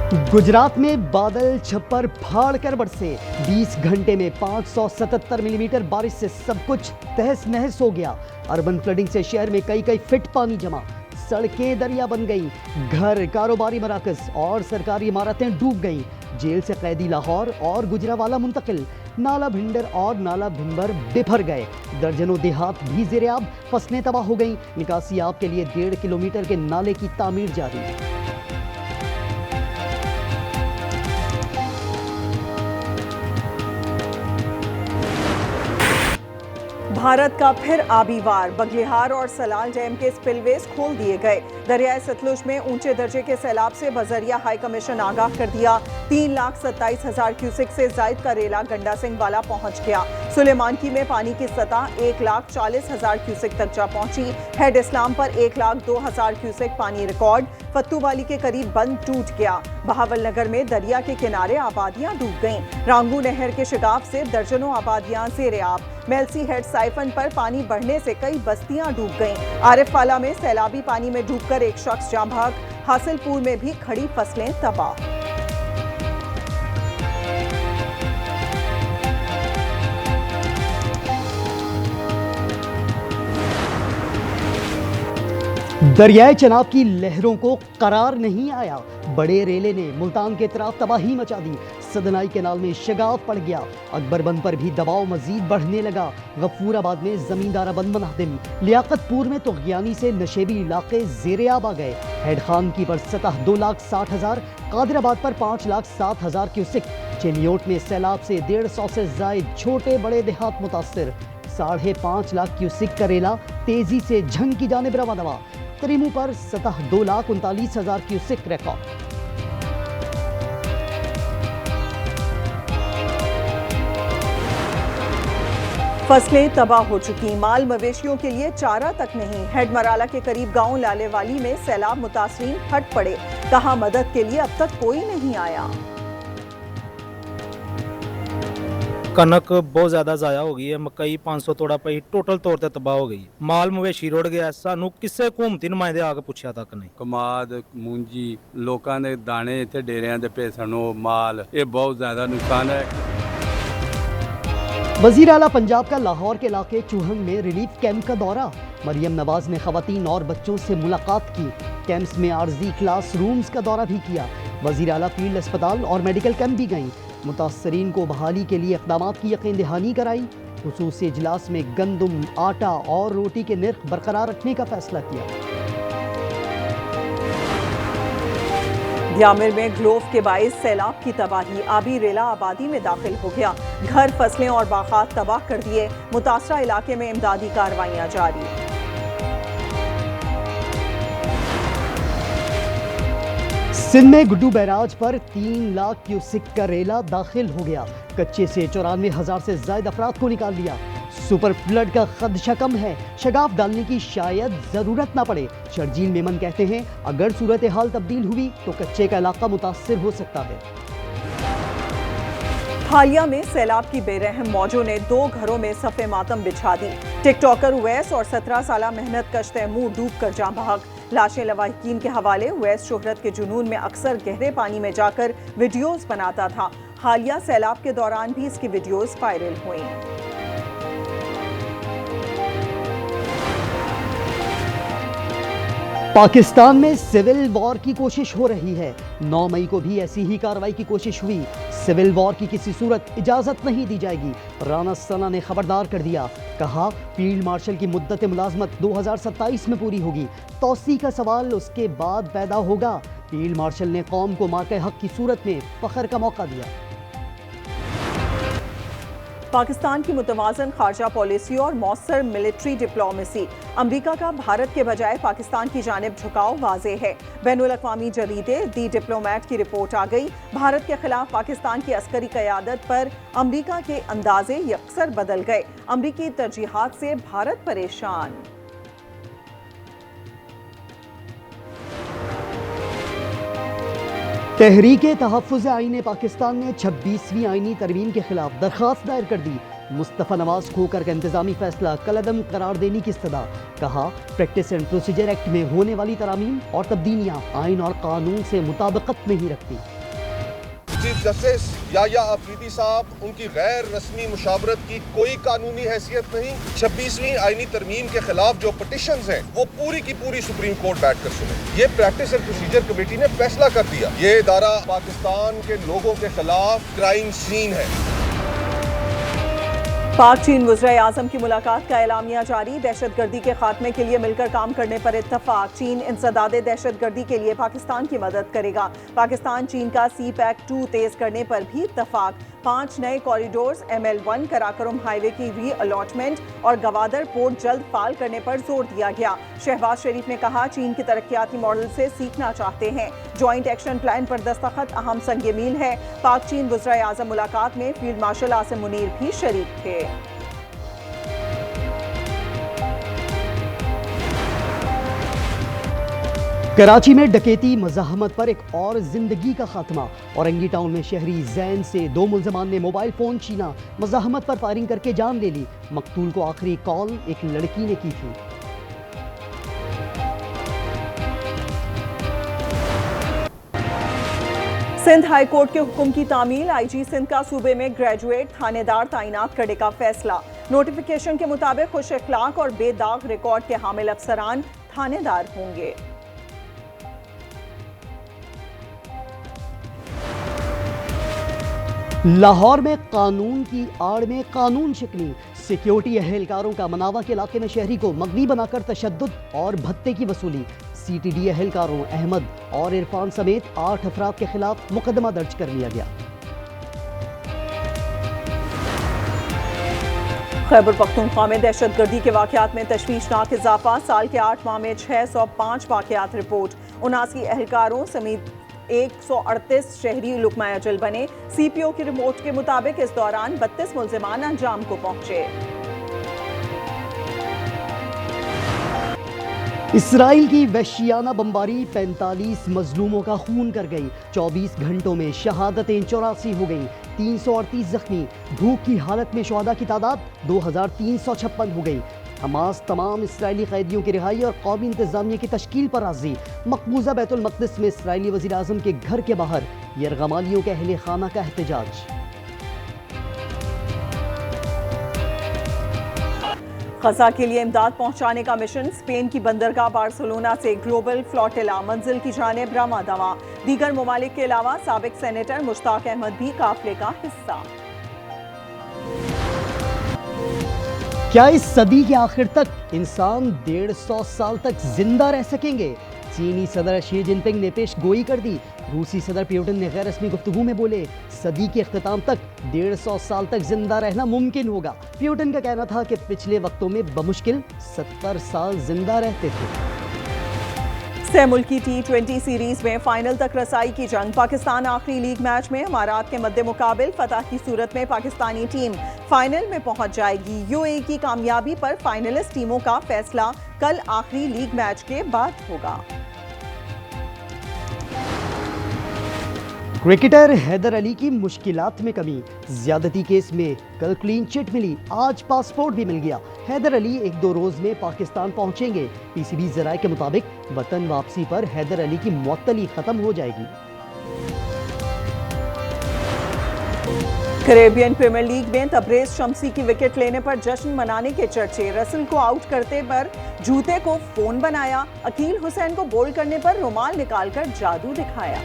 गुजरात में बादल छप्पर फाड़ कर बरसे। 20 घंटे में 577 मिलीमीटर बारिश से सब कुछ तहस नहस हो गया। अर्बन फ्लडिंग से शहर में कई फीट पानी जमा, सड़कें दरिया बन गईं, घर, कारोबारी मराकज और सरकारी इमारतें डूब गईं। जेल से कैदी लाहौर और गुजरावाला मुंतकिल, नाला भिंडर और नाला भिंबर बिफर गए। दर्जनों देहात भी ज़ेरे-आब, फसलें तबाह हो गईं। निकासी आब के लिए 1.5 किलोमीटर के नाले की तामीर जारी। भारत का फिर आबी वार, बघेलहार और सलाल डैम के स्पिलवेज खोल दिए गए। दरियाए सतलुज में ऊंचे दर्जे के सैलाब से बजरिया हाई कमीशन आगाह कर दिया। 3,27,000 क्यूसेक से जायद का रेला गंडा सिंह वाला पहुंच गया। सुलेमानकी में पानी की सतह 1,40,000 क्यूसेक तक जा पहुंची। हेड इस्लाम पर 1,02,000 क्यूसेक पानी रिकॉर्ड। फत्तूवाली के करीब बंद टूट गया। बहावल नगर में दरिया के किनारे आबादियां डूब गईं। रांगू नहर के शिगाफ से दर्जनों आबादियां ज़ेरे-आब। मेलसी हेड साइफन पर पानी बढ़ने से कई बस्तियां डूब गईं। आरिफवाला में सैलाबी पानी में डूबकर एक शख्स जाँ बहक। हासिलपुर में भी खड़ी फसलें तबाह। दरियाए चनाब की लहरों को करार नहीं आया। बड़े रेले ने मुल्तान के तरफ तबाही मचा दी। सदनाई कैनाल में शगाफ पड़ गया। अकबरबंद पर भी दबाव मजीद बढ़ने लगा। गफूराबाद में जमींदारा बंद मुनहदिम। लियाकतपुर में तुग़यानी से नशेबी इलाके ज़ेरे-आब आ गए। हेड खान की पर सतह 2,60,000, कादिराबाद पर 5,07,000 क्यूसेक। चेनियोट में सैलाब से 150 से जायद छोटे बड़े देहात मुतासिर। 5.5 लाख क्यूसेक का रेला तेजी से झंग की जानिब रवाना हुआ। तरीमू पर सतह 2,39,000 क्यूसेक रिकॉर्ड। फसलें तबाह हो चुकी, माल मवेशियों के लिए चारा तक नहीं। हेड मराला के करीब गांव लालेवाली में सैलाब मुतासरीन फट पड़े। कहा मदद के लिए अब तक कोई नहीं आया। कनक बहुत ज्यादा जाया हो गई है। मकई 500 तोड़ा पई, टोटल तौर ते तबाह हो गई। माल मवेशी रुड़ गया। सानू किसे हुकूमती नुमाइंदे आके पुछया तक नहीं। कमाद, मूंजी, लोकां दे दाने इत्थे डेरियां दे पेसनो माल, ये बहुत ज्यादा नुकसान है। वजीर आला पंजाब का लाहौर के इलाके चूहंग में रिलीफ कैंप का दौरा। मरियम नवाज ने खवातीन और बच्चों से मुलाकात की। कैंप्स में आर्जी क्लास रूम्स का दौरा भी किया। वजीर आला फील्ड अस्पताल और मेडिकल कैंप भी गईं। मुतासरीन को बहाली के लिए इक़दामात की यकीन दहानी कराई। खुसूसी इजलास में गंदम, आटा और रोटी के निर्ख बरकरार रखने का फैसला किया। यामिर में ग्लोव के बाइस सैलाब की तबाही, आबी रेला आबादी में दाखिल हो गया। घर, फसलें और बागात तबाह कर दिए। मुतासरा इलाके में इमदादी कार्रवाइयां जारी। सिंध में गुड्डू बैराज पर 3 लाख क्यूसेक का रेला दाखिल हो गया। कच्चे से 94,000 से ज्यादा अफराद को निकाल लिया। सुपर फ्लड का खदशा कम है। शगाफ डालने की शायद जरूरत ना पड़े। शर्जील मेमन कहते हैं अगर सूरत हाल तब्दील हुई तो कच्चे का इलाका मुतासिर हो सकता है। हालिया में सैलाब की बेरहम मौजों ने 2 घरों में सफ़े मातम बिछा दी। टिकटॉकर उवैस और 17 साला मेहनत कश तैमूर डूब कर जाँ बहक। लाशें लवाहिकीन के हवाले। उवैस शोहरत के जुनून में अक्सर गहरे पानी में जाकर वीडियोस बनाता था। हालिया सैलाब के दौरान भी इसकी वीडियोस वायरल हुई। पाकिस्तान में सिविल वॉर की कोशिश हो रही है। 9 मई को भी ऐसी ही कार्रवाई की कोशिश हुई। सिविल वॉर की किसी सूरत इजाजत नहीं दी जाएगी। राना सना ने खबरदार कर दिया। कहा फील्ड मार्शल की मुद्दत मुलाजमत 2027 में पूरी होगी। तौसी का सवाल उसके बाद पैदा होगा। फील्ड मार्शल ने कौम को मार्के हक की सूरत में फख्र का मौका दिया। पाकिस्तान की मुतवाज़न खारजा पॉलिसी और मौसर मिलिट्री डिप्लोमेसी। अमरीका का भारत के बजाय पाकिस्तान की जानिब झुकाव वाज़े है। बैनुल अक़वामी जरीदे दी डिप्लोमेट की रिपोर्ट आ गई। भारत के खिलाफ पाकिस्तान की अस्करी क़यादत पर अमरीका के अंदाजे यकसर बदल गए। अमरीकी तरजीहात से भारत परेशान। तहरीके तहफ़्फ़ुज़ आईन पाकिस्तान ने 26वीं आईनी तरमीम के खिलाफ दरख्वास्त दायर कर दी। मुस्तफ़ा नवाज खोकर का इंतजामी फैसला कलअदम करार देने की इस्तदा। कहा प्रैक्टिस एंड प्रोसीजर एक्ट में होने वाली तरामीम और तब्दीलियाँ आइन और कानून से मुताबिकत नहीं रखती। चीफ जस्टिस याया अफरीदी साहब, उनकी गैर रस्मी मुशावरत की कोई कानूनी हैसियत नहीं। 26वीं आईनी तरमीम के खिलाफ जो पिटिशंस हैं वो पूरी की पूरी सुप्रीम कोर्ट बैठकर सुने। ये प्रैक्टिस एंड प्रोसीजर कमेटी ने फैसला कर दिया, ये इदारा पाकिस्तान के लोगों के खिलाफ क्राइम सीन है। पाक चीन वज़ीर आज़म की मुलाकात का एलामिया जारी, दहशतगर्दी के खात्मे के लिए मिलकर काम करने पर इत्तफाक। चीन इंसदादे दहशतगर्दी के लिए पाकिस्तान की मदद करेगा। पाकिस्तान चीन का CPEC-2 तेज करने पर भी इत्तफाक। 5 नए कॉरिडोर्स, ML1 कराकोरम हाईवे की री अलॉटमेंट और गवादर पोर्ट जल्द फाल करने पर जोर दिया गया। शहबाज शरीफ ने कहा, चीन की तरक्याती मॉडल से सीखना चाहते हैं। ज्वाइंट एक्शन प्लान पर दस्तखत अहम संग मील है। पाक चीन वज़ीर आज़म मुलाकात में फील्ड मार्शल आसिम मुनीर भी शरीक थे। कराची में डकैती मज़ाहमत पर एक और जिंदगी का खात्मा। औरंगी टाउन में शहरी जैन से 2 मुल्ज़मान ने मोबाइल फ़ोन छीना, मज़ाहमत पर फायरिंग करके जान ले ली। मकतूल को आखिरी कॉल एक लड़की ने की थी। सिंध हाई कोर्ट के हुक्म की तामील, IG सिंध का सूबे में ग्रेजुएट थानेदार तैनात करने का फैसला। नोटिफिकेशन के मुताबिक खुश अखलाक और बेदाग रिकॉर्ड के हामिल अफसरान थानेदार होंगे। लाहौर में कानून की आड़ में कानून शिकनी, सिक्योरिटी एहलकारों का मनावा के इलाके में शहरी को मगनी बनाकर तशद्दुद और भत्ते की वसूली। CTD एहलकारों अहमद और इरफान समेत 8 अफराद के खिलाफ मुकदमा दर्ज कर लिया गया। खैबर पख्तूनख्वा में दहशतगर्दी के वाकयात में तशवीशनाक इजाफा, साल के 8 माह में 605 वाकयात रिपोर्ट। 79 एहलकारों समेत 138 शहरी लुकमा अजल बने। CPO की रिपोर्ट के मुताबिक इस दौरान 32 मुल्जिमान अंजाम को पहुंचे। इसराइल की वहशियाना बमबारी 45 मजलूमों का खून कर गई। 24 घंटों में शहादतें 84 हो गई, 338 जख्मी। भूख की हालत में शुहदा की तादाद 2356 हो गई। हमास तमाम इसराइली कैदियों की रिहाई और कौमी इंतजामिया की तश्कील पर राजी। मकबूजा बैतुल मक़दिस में इसराइली वज़ीर आज़म के घर के बाहर यरगमालियों के अहले खाना का एहतजाज। गजा के लिए इमदाद पहुंचाने का मिशन, स्पेन की बंदरगाह बार्सिलोना से ग्लोबल फ्लोटिला मंजिल की जानिब रमा दवा। दीगर ममालिक के अलावा साबिक सेनेटर मुश्ताक अहमद भी काफिले का हिस्सा। क्या इस सदी के आखिर तक इंसान 150 साल तक जिंदा रह सकेंगे? चीनी सदर शी जिनपिंग ने पेश गोई कर दी। रूसी सदर पुतिन ने गैर रस्मी गुफ्तगू में बोले, सदी के अख्ताम तक 150 साल तक जिंदा रहना मुमकिन होगा। पुतिन का कहना था कि पिछले वक्तों में बमुश्किल 70 साल जिंदा रहते थे। सह मुल्की T20 सीरीज में फाइनल तक रसाई की जंग। पाकिस्तान आखिरी लीग मैच में अमारात के मद्दे मुकाबिल फतह की सूरत में पाकिस्तानी टीम फाइनल में पहुंच जाएगी। UAE की कामयाबी पर फाइनलिस्ट टीमों का फैसला कल आखिरी लीग मैच के बाद होगा। क्रिकेटर हैदर अली की मुश्किलात में कमी, ज्यादती केस में कल क्लीन चिट मिली, आज पासपोर्ट भी मिल गया। हैदर अली 1-2 रोज में पाकिस्तान पहुंचेंगे। PCB जराये के मुताबिक वतन वापसी पर हैदर अली की मुअत्तली खत्म हो जाएगी। कैरेबियन प्रीमियर लीग में तबरेज शम्सी की विकेट लेने पर जश्न मनाने के चर्चे। रसल को आउट करते पर जूते को फोन बनाया, अकील हुसैन को बोल्ड करने पर रुमाल निकालकर जादू दिखाया।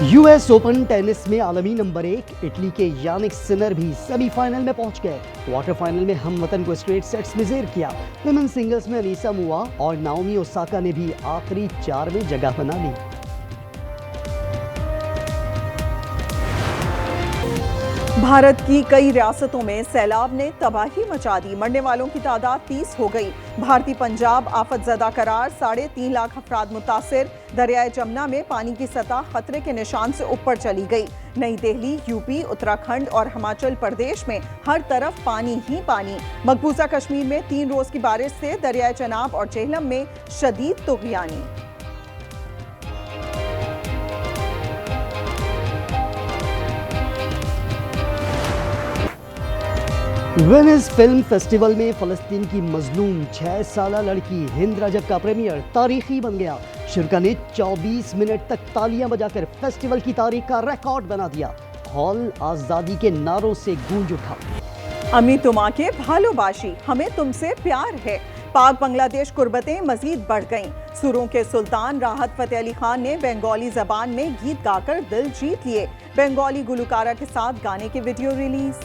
US ओपन टेनिस में आलमी नंबर 1 इटली के यानिक सिनर भी सेमीफाइनल में पहुंच गए। क्वार्टर फाइनल में हम वतन को स्ट्रेट सेट्स में ज़ेर किया। विमेन सिंगल्स में अनीसा मुआ और नाओमी ओसाका ने भी आखिरी 4 में जगह बना ली। भारत की कई रियासतों में सैलाब ने तबाही मचा दी, मरने वालों की तादाद 30 हो गई। भारतीय पंजाब आफतजदा करार, 3.5 लाख अफराद मुतासिर। दरियाए जमुना में पानी की सतह खतरे के निशान से ऊपर चली गई। नई दिल्ली, यूपी, उत्तराखंड और हिमाचल प्रदेश में हर तरफ पानी ही पानी। मकबूजा कश्मीर में 3 रोज की बारिश से दरियाए चनाब और जेहलम में शदीद तुग़यानी। वेनिस फिल्म फेस्टिवल में फ़लस्तीन की मजलूम 6 साला लड़की हिंद रजब का प्रीमियर तारीखी बन गया। शुरा ने 24 मिनट तक तालियां बजाकर फेस्टिवल की तारीख का रिकॉर्ड बना दिया। हॉल आजादी के नारों से गूंज उठा। अमी तुमाके भालोबाशी, हमें तुमसे प्यार है। पाक बांग्लादेश कुर्बतें मजीद बढ़ गईं। सुरों के सुल्तान राहत फतेह अली खान ने बंगाली जबान में गीत गाकर दिल जीत लिए। बंगाली गुलकारा के साथ गाने की वीडियो रिलीज।